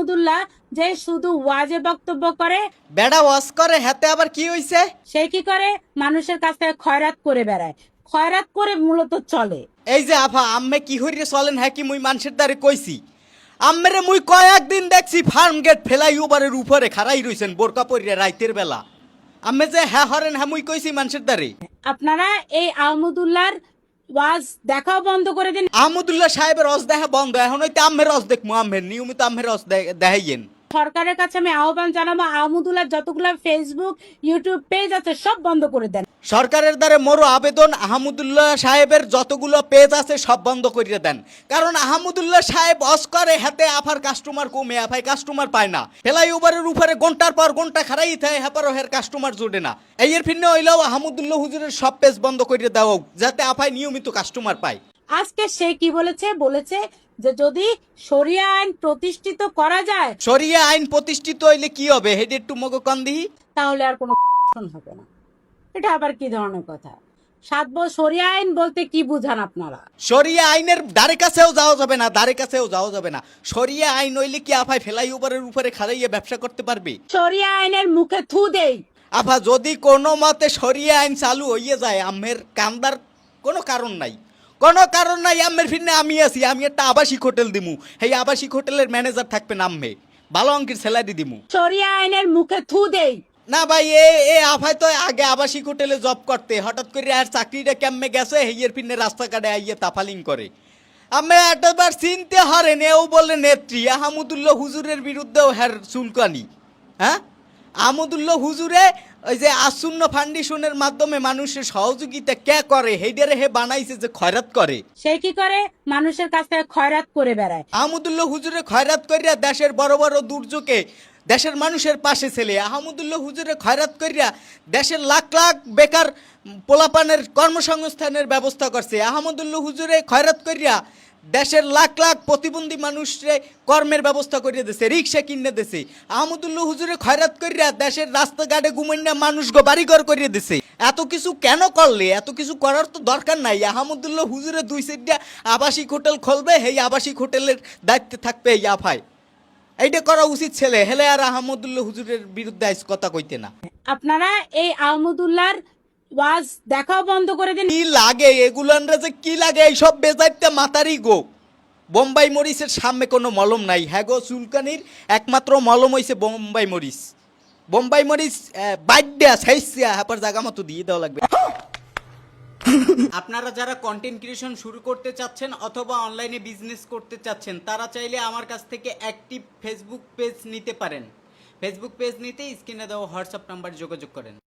আহমদুল্লাহ যে শুধু ওয়াজে বক্তব্য করে, বেড়া ওয়াজ করে, হাতে আবার কি হইছে? সে কি করে? মানুষের কাছ থেকে খয়রাত করে বেড়ায়, খয়রাত করে মূলত চলে। এই যে আফা, আম্মে কি হইরে চলেন, হ্যাঁ কি মুই মানুষের দ্বারে কইছি? আম্মেরে মুই কয়েকদিন দেখছি ফার্ম গেট ফেলাই ওভারের উপরে খাড়াই রইছেন বোরকা পরিয়া রাইতের বেলা। আম্মে যে হ্যাঁ হরেন, হ্যাঁ মুই কইছি মানুষের দ্বারে। আপনারা এই আহমদুল্লাহর ওয়াজ দেখাও বন্ধ করে দিন। আহমদুল্লাহ সাহেবের রস দেখা বন্ধ, এখন হইতে আম্মের রস দেখবো, আম্মের নিয়মিত আম্মের রস দেখাইয়েন। সরকারের কাছে আমি আহ্বান জানাবো, আহমদুল্লাহ যতগুলো ফেসবুক ইউটিউব পেজ আছে সব বন্ধ করে দেন। সরকারের দ্বারে মোরো আবেদন, আহমদুল্লাহ সাহেবের যতগুলো পেজ আছে সব বন্ধ করিয়ে দেন। কারণ আহমদুল্লাহ সাহেব অস্করে হাতে আফার কাস্টমার কমে, আফাই কাস্টমার পায় না। ফেলাই ওভারের উপরে ঘন্টার পর ঘন্টা খারাই থাকে, হ্যাপারও হের কাস্টমার জোটে না। এর ফিরনে হইলেও আহমদুল্লাহ হুজুরের সব পেজ বন্ধ করিয়ে দেওয়া হোক, যাতে আফাই নিয়মিত কাস্টমার পায়। আজকে সে কি বলেছে? বলেছে যে যদি শরিয়া আইন প্রতিষ্ঠিত করা যায়, শরিয়া আইন প্রতিষ্ঠিত হইলে কি হবে, হেডে একটু মগো কন দিহি। তাহলে আর কোনো হবে না। এটা আবার কি ধরনের কথা? 7 বছর শরিয়া আইন বলতে কি বুঝান আপনারা? শরিয়া আইনের দ্বারে কাছেও যাওয়া যাবে না, দ্বারে কাছেও যাওয়া যাবে না। শরিয়া আইন হইলে কি আফাই ফেলাই ওভারের উপরে খাড়াইয়ে ব্যবসা করতে পারবে? শরিয়া আইনের মুখে থু দেই। আফা, যদি কোনো মতে শরিয়া আইন চালু হইয়ে যায়, আমের কান্দার কোনো কারণ নাই, কোনো কারণ নাই। আমের ফিরনে আমি আছি, আমি একটা আবাসিক হোটেল দিমু, এই আবাসিক হোটেলের ম্যানেজার থাকবে নামে, ভালো অঙ্কের স্যালারি দিমু। শরিয়া আইনের মুখে থু দেই। না ভাই, এ আফাই তো আগে আবাসিক হোটেলে জব করতে, হঠাৎ করে আর চাকরিটা কেমনে গেছে, হেয়ের ফিরনে রাস্তাঘাটে আইয়ে তাফালিং করে। আমি একবার চিনতে হারেন, এও বলে নেত্রী আহমদুল্লাহ হুজুরের বিরুদ্ধেও হ্যার চুলকানি। হ্যাঁ, আহমদুল্লাহ হুজুরে ওই যে আসুন্ন ফাউন্ডেশনের মাধ্যমে মানুষের সহযোগিতা কে করে, হেডারে হে বানাইছে যে খয়রাত করে। সে কি করে? মানুষের কাছ থেকে খয়রাত করে বেড়ায়। আহমদুল্লাহ হুজুরে খয়রাত করিয়া দেশের বড় বড় দুর্যোগে দেশের মানুষের পাশে ছেলে। আহমদুল্লাহ হুজুরে খয়রাত করিয়া দেশের লাখ লাখ বেকার পোলাপানের কর্মসংস্থানের ব্যবস্থা করছে। আহমদুল্লাহ হুজুরে খয়রাত করিয়া দেশের লাখ লাখ প্রতিবন্ধী মানুষরে কর্মের ব্যবস্থা করিয়ে দিছে, রিক্সা কিনে দিছে। আহমদুল্লাহ হুজুরে খয়রাত করিয়া দেশের রাস্তাঘাটে ঘুমাইনা মানুষগো বাড়িঘর করিয়ে দিছে। এত কিছু কেন করলে? এত কিছু করার তো দরকার নাই। আহমদুল্লাহ হুজুরে 2-4টা আবাসিক হোটেল খুলবে, এই আবাসিক হোটেলের দায়িত্বে থাকবে এই আফায়। এইটা করা উচিত ছেলে, হেলে আর আহমদুল্লাহ হুজুরের বিরুদ্ধে আইস কথা কইতে না। আপনারা এই আহমদুল্লাহর ওয়াজ দেখাও বন্ধ করে দিন। কি লাগে এগুলানরা, যে কি লাগে এইসব বেজাইতে মাতারি গো। বোম্বাই মরিচের সামনে কোনো মলম নাই। হ্যাঁ গো, চুলকানির একমাত্র মলম হইছে বোম্বাই মরিচ। বোম্বাই মরিচ বাইডা সাইসিয়া হ্যাপার জায়গা মতো দিয়ে দেওয়া লাগবে। আপনারা যারা কন্টেন্ট ক্রিয়েশন শুরু করতে চাচ্ছেন অথবা অনলাইনে বিজনেস করতে চাচ্ছেন, তারা চাইলে আমার কাছ থেকে অ্যাক্টিভ ফেসবুক পেজ নিতে পারেন। ফেসবুক পেজ নিতে স্ক্রিনে দেওয়া হোয়াটসঅ্যাপ নাম্বার যোগাযোগ করেন।